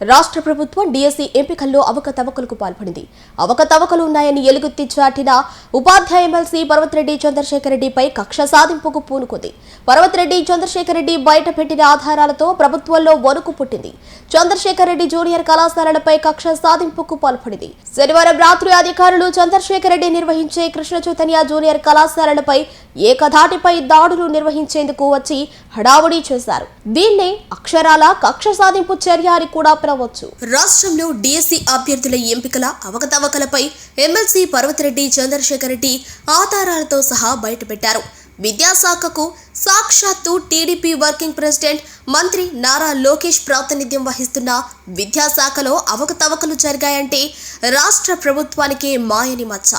రాష్ట్ర ప్రభుత్వం డిఎస్సి ఎంపికల్లో అవకతవకలకు పాల్పడింది. అవకతవకలు ఉన్నాయని ఎలుగెత్తి చాటిన ఉపాధ్యాయ ఎమ్మెల్సీ పర్వతిరెడ్డి చంద్రశేఖర్ రెడ్డిపై కక్ష సాధింపుకు పూనుకుంది. పర్వతిరెడ్డి చంద్రశేఖర్ రెడ్డి బయటపెట్టిన ఆధారాలతో ప్రభుత్వంలో వణుకు పుట్టింది. చంద్రశేఖర్ రెడ్డి జూనియర్ కళాశాలలపై కక్ష సాధింపుకు పాల్పడింది. శనివారం రాత్రి అధికారులు చంద్రశేఖర్ రెడ్డి నిర్వహించే కృష్ణ చైతన్య జూనియర్ కళాశాలలపై ఏకధాటిపై దాడులు నిర్వహించేందుకు వచ్చి హడావుడి చేశారు. దీన్నే అక్షరాల కక్ష సాధింపు చర్య అని కూడా పిలవచ్చు. రాష్ట్రంలో డిఎస్సి అభ్యర్థుల ఎంపికల అవకతవకలపై ఎమ్మెల్సీ పర్వతిరెడ్డి చంద్రశేఖర్ రెడ్డి ఆధారాలతో సహా బయటపెట్టారు. విద్యాశాఖకు సాక్షాత్తు టీడీపీ వర్కింగ్ ప్రెసిడెంట్ మంత్రి నారా లోకేష్ ప్రాతినిధ్యం వహిస్తున్న విద్యాశాఖలో అవకతవకలు జరిగాయంటే రాష్ట్ర ప్రభుత్వానికే మాయని మచ్చ.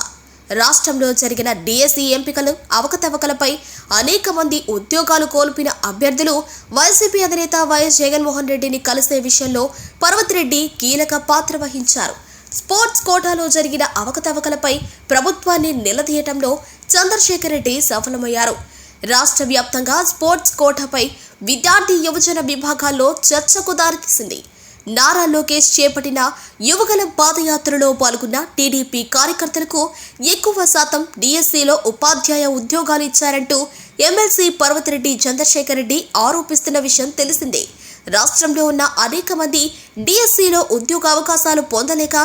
రాష్ట్రంలో జరిగిన డిఎస్సి ఎంపికలు అవకతవకలపై అనేక మంది ఉద్యోగాలు కోల్పోయిన అభ్యర్థులు వైసీపీ అధినేత వైఎస్ జగన్మోహన్ రెడ్డిని కలిసే విషయంలో పర్వతిరెడ్డి కీలక పాత్ర వహించారు. స్పోర్ట్స్ కోటాలో జరిగిన అవకతవకలపై ప్రభుత్వాన్ని నిలదీయటంలో చంద్రశేఖర్ రెడ్డి సఫలమయ్యారు. రాష్ట్ర వ్యాప్తంగా స్పోర్ట్స్ కోటాపై విద్యార్థి యువజన విభాగాల్లో చర్చకు దారితీసింది. నారా లోకేష్ చేపట్టిన యువగల పాదయాత్రలో పాల్గొన్న టీడీపీ కార్యకర్తలకు ఎక్కువ శాతం డిఎస్సిలో ఉపాధ్యాయ ఉద్యోగాలు ఇచ్చారంటూ ఎమ్మెల్సీ పర్వతిరెడ్డి చంద్రశేఖర్ రెడ్డి ఆరోపిస్తున్న విషయం తెలిసిందే. రాష్ట్రంలో ఉన్న అనేక మంది డిఎస్సిలో ఉద్యోగ అవకాశాలు పొందలేక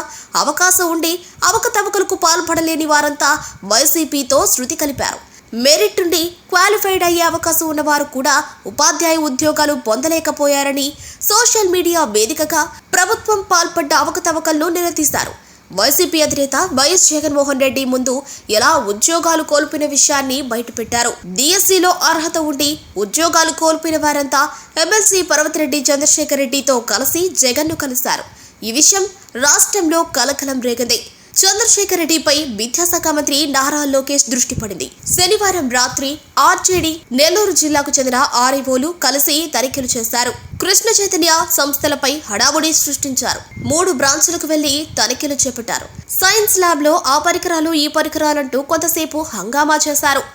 అవకాశం ఉండి అవకతవకలకు పాల్పడలేని వారంతా వైసీపీతో శృతి కలిపారు. మెరిట్ నుండి క్వాలిఫైడ్ అయ్యే అవకాశం ఉన్నవారు కూడా ఉపాధ్యాయ ఉద్యోగాలు పొందలేకపోయారని సోషల్ మీడియా వేదికగా ప్రభుత్వం పాల్పడ్డ అవకతవకలను నిలదీశారు. వైసీపీ అధినేత వైఎస్ జగన్మోహన్ రెడ్డి ముందు ఎలా ఉద్యోగాలు కోల్పోయిన విషయాన్ని బయటపెట్టారు. డిఎస్సిలో అర్హత ఉండి ఉద్యోగాలు కోల్పోయిన వారంతా ఎమ్మెల్సీ పర్వతిరెడ్డి చంద్రశేఖర్ రెడ్డితో కలిసి జగన్ను కలిశారు. ఈ విషయం రాష్ట్రంలో కలకలం రేగింది. చంద్రశేఖర్ రెడ్డిపై విద్యాశాఖ మంత్రి నారా లోకేష్ దృష్టి పడింది. శనివారం రాత్రి ఆర్జేడీ నెల్లూరు జిల్లాకు చెందిన ఆర్ఐఓలు కలిసి తనిఖీలు చేశారు. కృష్ణ చైతన్య సంస్థలపై హడావుడి సృష్టించారు. 3 బ్రాంచులకు వెళ్లి తనిఖీలు చేపట్టారు. సైన్స్ ల్యాబ్ లో ఆ పరికరాలు ఈ పరికరాలంటూ కొంతసేపు హంగామా చేశారు.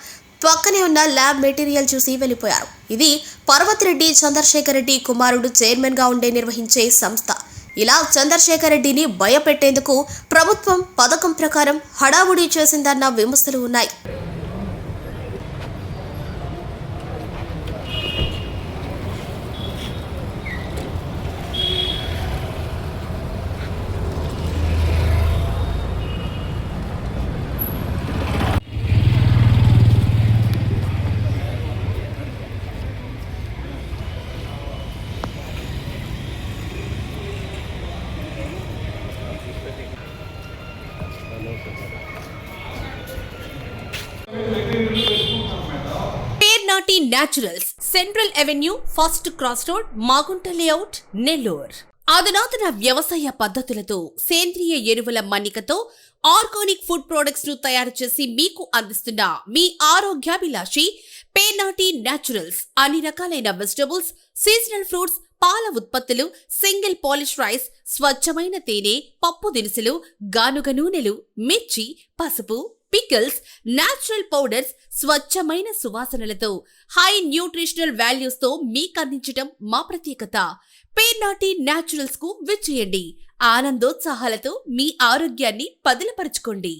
పక్కనే ఉన్న ల్యాబ్ మెటీరియల్ చూసి వెళ్లిపోయారు. ఇది పర్వతిరెడ్డి చంద్రశేఖర్ రెడ్డి కుమారుడు చైర్మన్ గా ఉండే నిర్వహించే సంస్థ. ఇలా చంద్రశేఖర్ రెడ్డిని భయపెట్టేందుకు ప్రభుత్వం పథకం ప్రకారం హడావుడి చేసిందన్న విమర్శలు ఉన్నాయి. Pernati naturals, central avenue, first cross road, Magunta layout, Nellore. అధునాతన వ్యవసాయ పద్ధతులతో సేంద్రియ ఎరువుల మన్నికతో ఆర్గానిక్ ఫుడ్ ప్రొడక్ట్స్ ను తయారు చేసి మీకు అందిస్తున్న మీ ఆరోగ్యాభిలాషి పేర్నాటి న్యాచురల్స్. అన్ని రకాలైన వెజిటబుల్స్, సీజనల్ ఫ్రూట్స్, పాల ఉత్పత్తులు, సింగిల్ పాలిష్ రైస్, స్వచ్ఛమైన తేనె, పప్పు దినుసులు, గానుగ నూనెలు, మిర్చి, పసుపు, పికిల్స్, న్యాచురల్ పౌడర్స్, స్వచ్ఛమైన సువాసనలతో హై న్యూట్రిషనల్ వాల్యూస్ తో మీకందించటం మా ప్రత్యేకత. పేర్నాటి న్యాచురల్స్ కు విచ్చేయండి. ఆనందోత్సాహాలతో మీ ఆరోగ్యాన్ని పదిలపరచుకోండి.